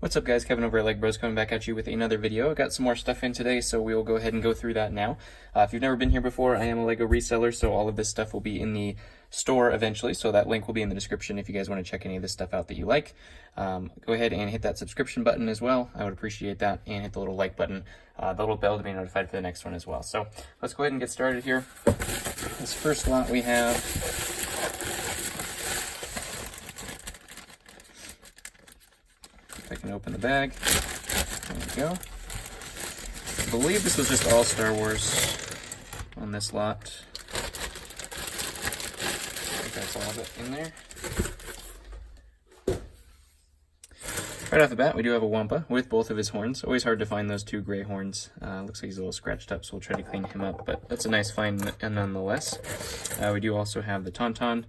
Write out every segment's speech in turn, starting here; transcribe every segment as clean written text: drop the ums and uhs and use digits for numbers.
What's up guys, Kevin over at LEGbrOs coming back at you with another video. I got some more stuff in today, so we will go ahead and go through that now. If you've never been here before, I am a LEGO reseller, so all of this stuff will be in the store eventually, so that link will be in the description if you guys want to check any of this stuff out that you like. Go ahead and hit that subscription button as well. I would appreciate that, and hit the little like button, the little bell to be notified for the next one as well. So let's go ahead and get started here. This first lot we have I can open the bag. There we go. I believe this was just all Star Wars on this lot. I think that's all of it in there. Right off the bat, we do have a Wampa with both of his horns. Always hard to find those two gray horns. Looks like he's a little scratched up, so we'll try to clean him up, but that's a nice find nonetheless. We do also have the Tauntaun.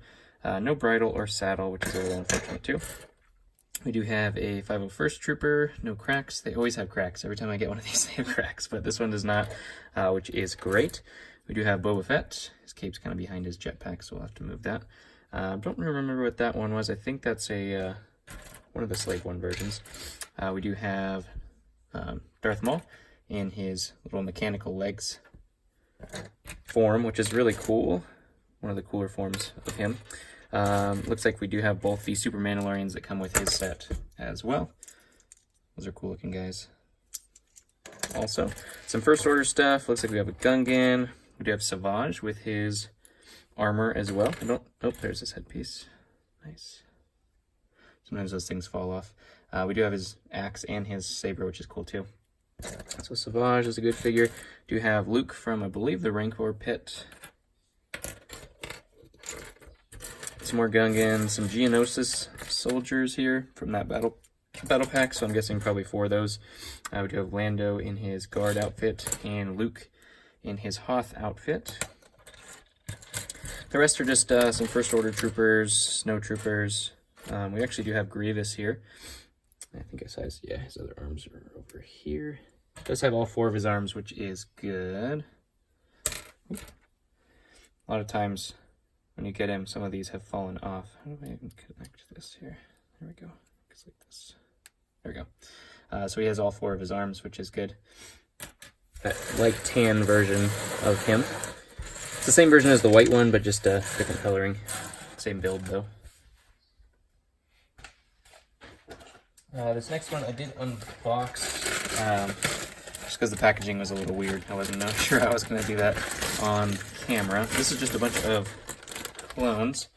No bridle or saddle, which is a little unfortunate too. We do have a 501st Trooper, no cracks. They always have cracks. Every time I get one of these, they have cracks, but this one does not, which is great. We do have Boba Fett. His cape's kind of behind his jetpack, so we'll have to move that. Don't remember what that one was. I think that's a one of the Slave One versions. We do have Darth Maul in his little mechanical legs form, which is really cool. One of the cooler forms of him. Looks like we do have both the Super Mandalorians that come with his set as well. Those are cool looking guys. Also, some First Order stuff. Looks like we have a Gungan. We do have Savage with his armor as well. Oh, there's his headpiece. Nice. Sometimes those things fall off. We do have his axe and his saber, which is cool too. So Savage is a good figure. Do have Luke from, I believe, the Rancor pit. Some more Gungans, some Geonosis soldiers here from that battle pack, so I'm guessing probably 4 of those. We do have Lando in his guard outfit and Luke in his Hoth outfit. The rest are just some First Order troopers, snow troopers. We actually do have Grievous here. I think his other arms are over here. Does have all 4 of his arms, which is good. A lot of times when you get him, some of these have fallen off. How do I even connect this here? There we go. Looks like this. There we go. So he has all 4 of his arms, which is good. That light tan version of him. It's the same version as the white one, but just different coloring. Same build, though. This next one I did unbox, just because the packaging was a little weird. I wasn't sure I was going to do that on camera. This is just a bunch of clones.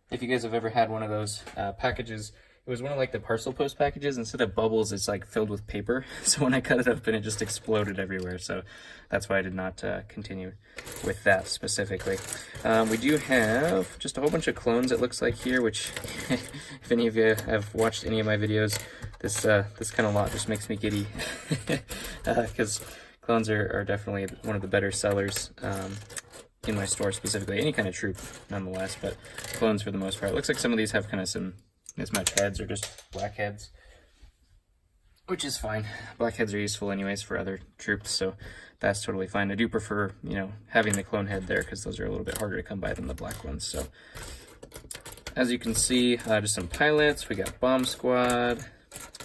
If you guys have ever had one of those packages, it was one of like the parcel post packages. Instead of bubbles, it's like filled with paper. So when I cut it up, and it just exploded everywhere. So that's why I did not continue with that specifically. We do have just a whole bunch of clones, it looks like here, which if any of you have watched any of my videos, this kind of lot just makes me giddy. Because clones are definitely one of the better sellers in my store specifically. Any kind of troop nonetheless, but clones for the most part. It looks like some of these have kind of some mismatched heads or just black heads, which is fine. Black heads are useful anyways for other troops, so that's totally fine. I do prefer, having the clone head there because those are a little bit harder to come by than the black ones. So as you can see, just some pilots. We got Bomb Squad.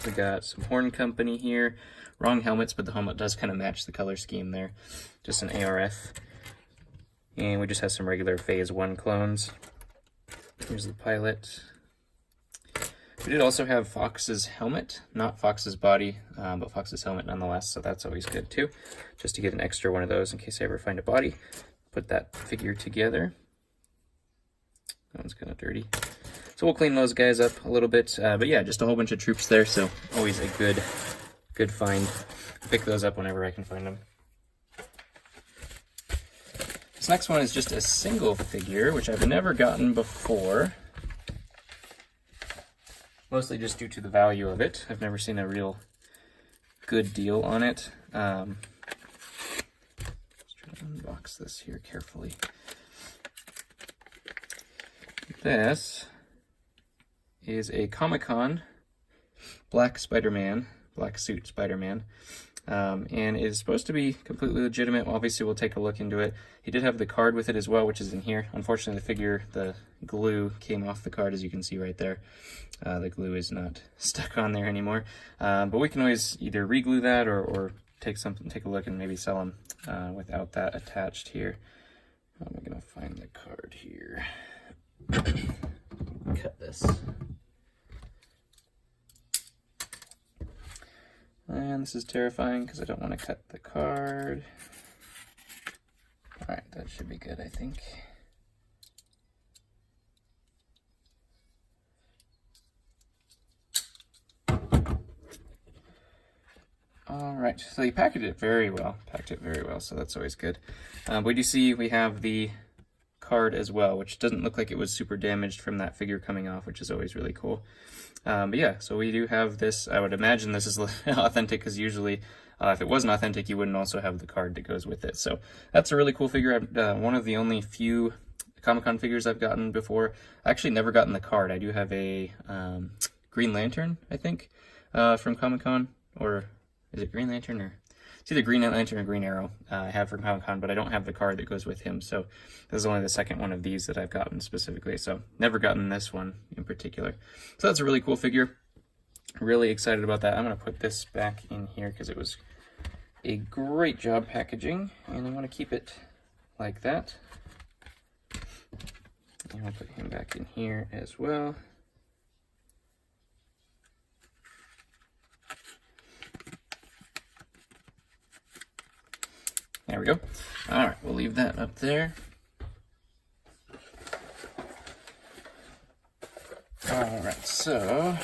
We got some Horn Company here. Wrong helmets, but the helmet does kind of match the color scheme there. Just an ARF. And we just have some regular Phase 1 clones. Here's the pilot. We did also have Fox's helmet, not Fox's body, but Fox's helmet nonetheless, so that's always good too. Just to get an extra one of those in case I ever find a body. Put that figure together. That one's kind of dirty. So we'll clean those guys up a little bit, but yeah, just a whole bunch of troops there, so always a good find. Pick those up whenever I can find them. This next one is just a single figure, which I've never gotten before. Mostly just due to the value of it. I've never seen a real good deal on it. Let's try to unbox this here carefully. This is a Comic-Con black Spider-Man, black suit Spider-Man. and it is supposed to be completely legitimate. Obviously, we'll take a look into it. He did have the card with it as well, which is in here. Unfortunately, the figure, the glue came off the card, as you can see right there. The glue is not stuck on there anymore. But we can always either re-glue that or take a look and maybe sell them without that attached here. I'm gonna find the card here. Cut this. And this is terrifying because I don't want to cut the card. Alright, that should be good, I think. Alright, so he packed it very well, so that's always good. We do see we have the card as well, which doesn't look like it was super damaged from that figure coming off, which is always really cool. But yeah, so we do have this. I would imagine this is authentic, because usually if it wasn't authentic, you wouldn't also have the card that goes with it. So that's a really cool figure. One of the only few Comic-Con figures I've gotten before. I actually never gotten the card. I do have a Green Lantern, I think, from Comic-Con, or is it Green Lantern, or it's either Green Lantern or Green Arrow I have from Comic-Con, but I don't have the card that goes with him. So this is only the second one of these that I've gotten specifically. So never gotten this one in particular. So that's a really cool figure. Really excited about that. I'm going to put this back in here because it was a great job packaging, and I want to keep it like that. And I'll put him back in here as well. There we go. All right, we'll leave that up there. All right, so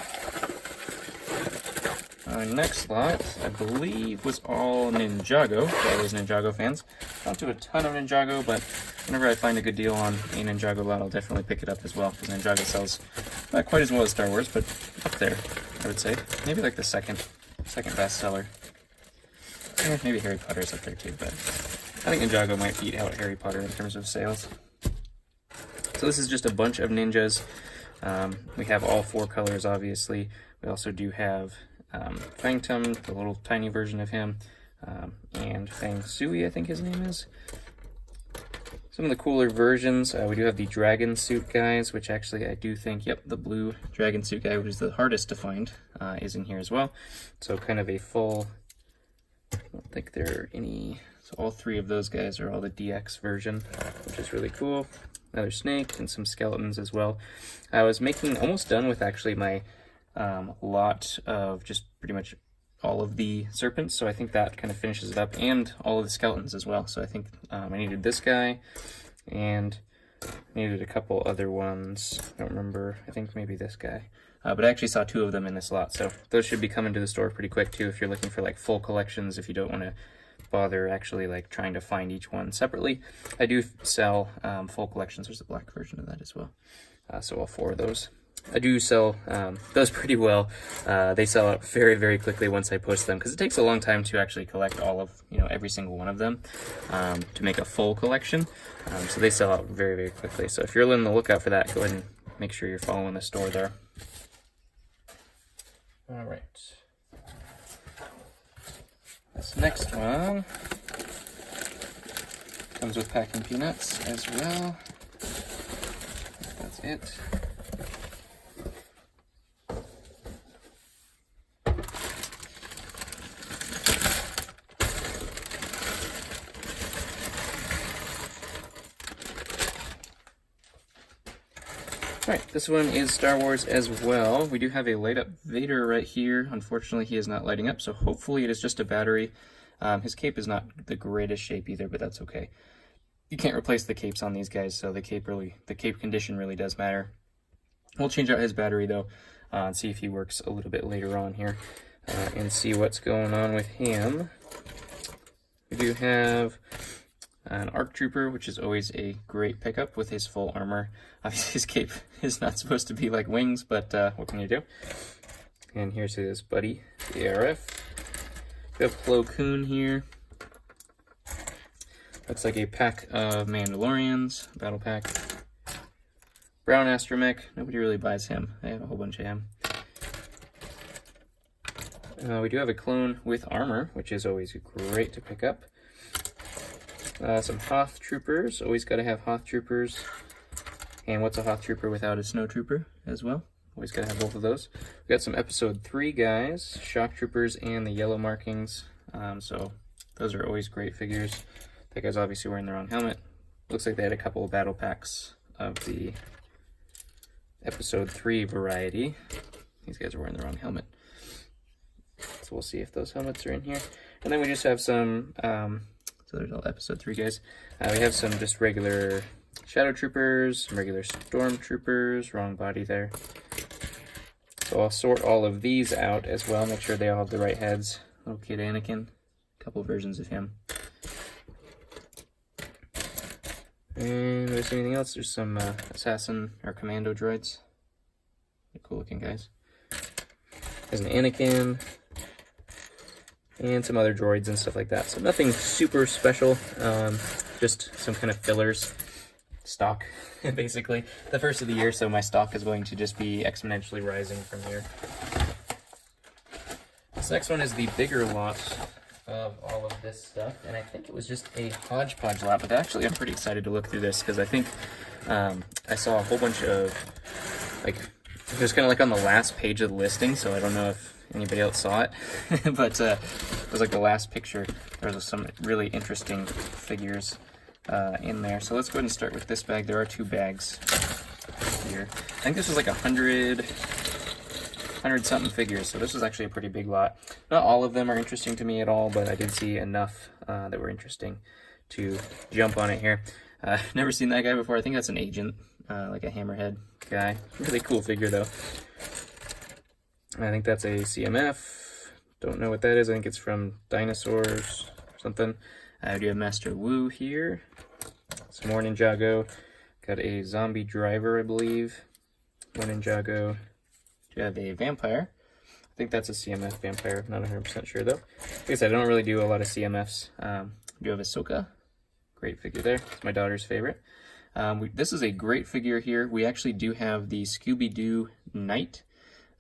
our next lot, I believe, was all Ninjago, for all those Ninjago fans. Don't do a ton of Ninjago, but whenever I find a good deal on a Ninjago lot, I'll definitely pick it up as well, because Ninjago sells not quite as well as Star Wars, but up there, I would say. Maybe like the second best seller. Maybe Harry Potter's up there too, but I think Ninjago might beat out Harry Potter in terms of sales. So this is just a bunch of ninjas. We have all 4 colors, obviously. We also do have Fang Tum, the little tiny version of him, and Fang Sui, I think his name is. Some of the cooler versions, we do have the dragon suit guys, which actually I do think, yep, the blue dragon suit guy, which is the hardest to find, is in here as well. So kind of a full, I don't think there are any, so all 3 of those guys are all the DX version, which is really cool. Another snake and some skeletons as well. I was almost done with actually my lot of just pretty much all of the serpents, so I think that kind of finishes it up, and all of the skeletons as well. So I think I needed this guy, and needed a couple other ones. I don't remember, I think maybe this guy. But I actually saw 2 of them in this lot, so those should be coming to the store pretty quick too if you're looking for like full collections, if you don't want to bother actually like trying to find each one separately. I do sell full collections. There's a black version of that as well. So all 4 of those. I do sell those pretty well. They sell out very, very quickly once I post them, because it takes a long time to actually collect all of, every single one of them to make a full collection. So they sell out very, very quickly. So if you're on the lookout for that, go ahead and make sure you're following the store there. All right. This next one comes with packing peanuts as well. That's it. Alright, this one is Star Wars as well. We do have a light up Vader right here. Unfortunately, he is not lighting up, so hopefully it is just a battery. His cape is not the greatest shape either, but that's okay. You can't replace the capes on these guys, so the cape condition really does matter. We'll change out his battery though, and see if he works a little bit later on here, and see what's going on with him. We do have an ARC Trooper, which is always a great pickup with his full armor. Obviously his cape is not supposed to be like wings, but what can you do? And here's his buddy, the ARF. We have Plo Koon here. Looks like a pack of Mandalorians, battle pack. Brown Astromech, nobody really buys him. I have a whole bunch of him. We do have a clone with armor, which is always great to pick up. Some Hoth Troopers. Always got to have Hoth Troopers. And what's a Hoth Trooper without a Snow Trooper as well? Always got to have both of those. We got some Episode 3 guys, Shock Troopers and the yellow markings. So those are always great figures. That guy's obviously wearing the wrong helmet. Looks like they had a couple of battle packs of the Episode 3 variety. These guys are wearing the wrong helmet. So we'll see if those helmets are in here. And then we just have some, so there's all Episode 3 guys. We have some just regular Shadow Troopers, some regular Storm Troopers, wrong body there. So I'll sort all of these out as well, make sure they all have the right heads. Little kid Anakin, a couple versions of him. And there's anything else? There's some assassin or commando droids. They're cool looking guys. There's an Anakin. And some other droids and stuff like that. So nothing super special. Just some kind of fillers. Stock, basically. The first of the year, so my stock is going to just be exponentially rising from here. This next one is the bigger lot of all of this stuff, and I think it was just a hodgepodge lot, but actually I'm pretty excited to look through this because I think I saw a whole bunch of, like, it was kind of like on the last page of the listing, so I don't know if anybody else saw it, but it was like the last picture. There was some really interesting figures in there. So let's go ahead and start with this bag. There are 2 bags here. I think this was like 100 something figures, so this was actually a pretty big lot. Not all of them are interesting to me at all, but I did see enough that were interesting to jump on it here. Never seen that guy before. I think that's an agent, like a hammerhead guy. Really cool figure though. I think that's a CMF. Don't know what that is. I think it's from Dinosaurs or something. I do have Master Wu here. Some more Ninjago. Got a zombie driver, I believe. More Ninjago. Do have a vampire. I think that's a CMF vampire. Not 100% sure though. Like I said, I don't really do a lot of CMFs. Do have Ahsoka. Great figure there. It's my daughter's favorite. This is a great figure here. We actually do have the Scooby-Doo Knight.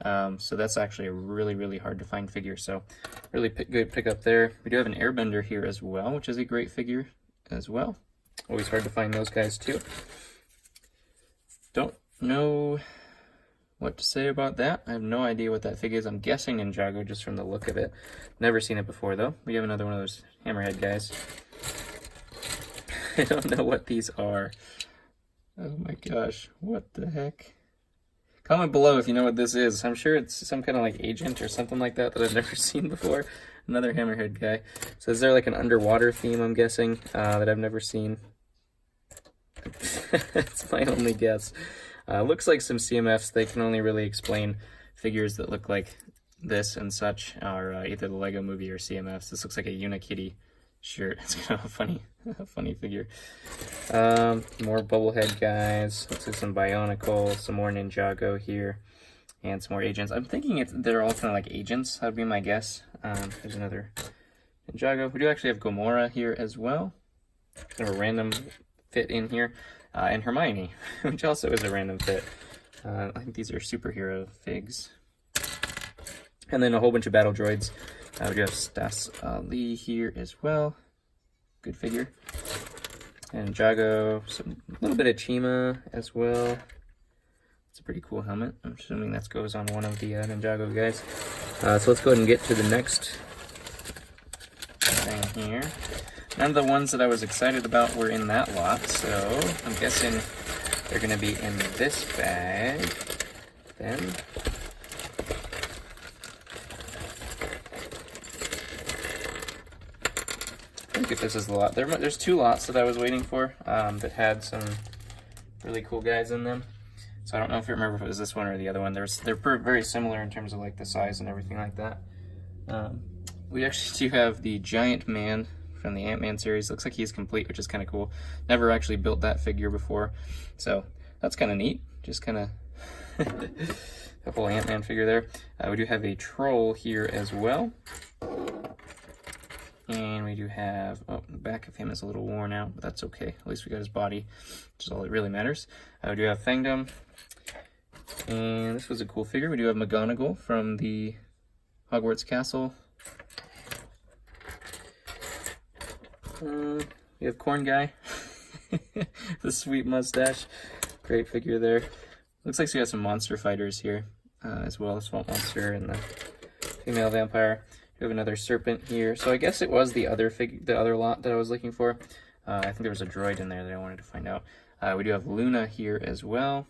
So that's actually a really hard to find figure. So really good pick up there. We do have an Airbender here as well, which is a great figure as well. Always hard to find those guys too. Don't know what to say about that. I have no idea what that figure is. I'm guessing Ninjago just from the look of it. Never seen it before though. We have another one of those hammerhead guys. I don't know what these are. Oh my gosh, what the heck? Comment below if you know what this is. I'm sure it's some kind of like agent or something like that that I've never seen before. Another hammerhead guy. So is there like an underwater theme, I'm guessing, that I've never seen? That's my only guess. Looks like some CMFs. They can only really explain figures that look like this and such, are either the Lego Movie or CMFs. This looks like a Unikitty shirt. It's kind of a funny figure. More bubblehead guys. Looks like some Bionicle, some more Ninjago here, and some more agents. I'm thinking they're all kind of like agents. That would be my guess. There's another Ninjago. We do actually have Gamora here as well. Kind of a random fit in here. And Hermione, which also is a random fit. I think these are superhero figs. And then a whole bunch of battle droids. We do have Stas Lee here as well. Good figure. And Jago, a little bit of Chima as well. It's a pretty cool helmet. I'm assuming that goes on one of the Ninjago guys. So let's go ahead and get to the next thing here. None of the ones that I was excited about were in that lot, so I'm guessing they're going to be in this bag then. I think if this is the lot. There's 2 lots that I was waiting for that had some really cool guys in them. So I don't know if you remember if it was this one or the other one. They're very similar in terms of like the size and everything like that. We actually do have the Giant Man from the Ant-Man series. Looks like he's complete, which is kind of cool. Never actually built that figure before, so that's kind of neat. Just kind of a whole Ant-Man figure there. We do have a Troll here as well. And we do have, oh, the back of him is a little worn out, but that's okay. At least we got his body, which is all that really matters. We do have Fangdom. And this was a cool figure. We do have McGonagall from the Hogwarts Castle. We have Corn Guy. The sweet mustache. Great figure there. Looks like we got some monster fighters here as well. The swamp monster and the female vampire. We have another serpent here. So I guess it was the other lot that I was looking for. I think there was a droid in there that I wanted to find out. We do have Luna here as well.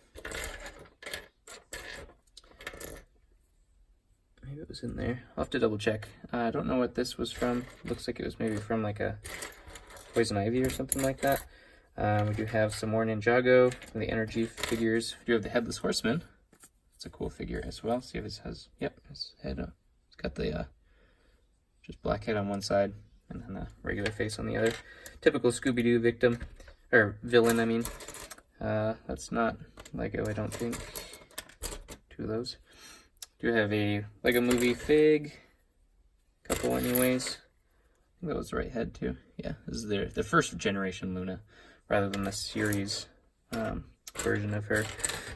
Maybe it was in there. I'll have to double check. I don't know what this was from. Looks like it was maybe from like a Poison Ivy or something like that. We do have some more Ninjago and the energy figures. We do have the Headless Horseman. It's a cool figure as well. See if it has, yep, his head. It's got the just black head on one side and then the regular face on the other. Typical Scooby-Doo victim, or villain, I mean. That's not Lego, I don't think. Two of those. Do have a Lego Movie fig. Couple anyways. I think that was the right head too. Yeah, this is the first generation Luna, rather than the series version of her.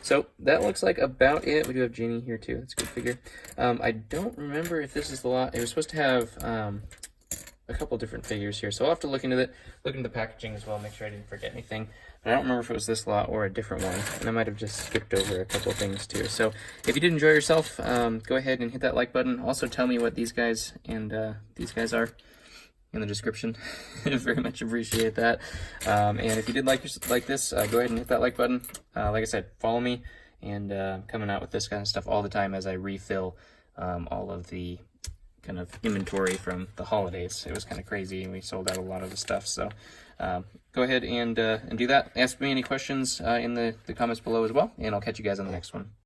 So that looks like about it. We do have Genie here too. That's a good figure. I don't remember if this is the lot. It was supposed to have a couple different figures here, so I'll have to look into the packaging as well, make sure I didn't forget anything. But I don't remember if it was this lot or a different one, and I might have just skipped over a couple things too. So if you did enjoy yourself, go ahead and hit that like button. Also tell me what these guys and these guys are in the description. I very much appreciate that. And if you did like this, go ahead and hit that like button. Like I said, follow me, and coming out with this kind of stuff all the time as I refill all of the kind of inventory from the holidays. It was kind of crazy, and we sold out a lot of the stuff. So go ahead and do that. Ask me any questions in the comments below as well, and I'll catch you guys on the next one.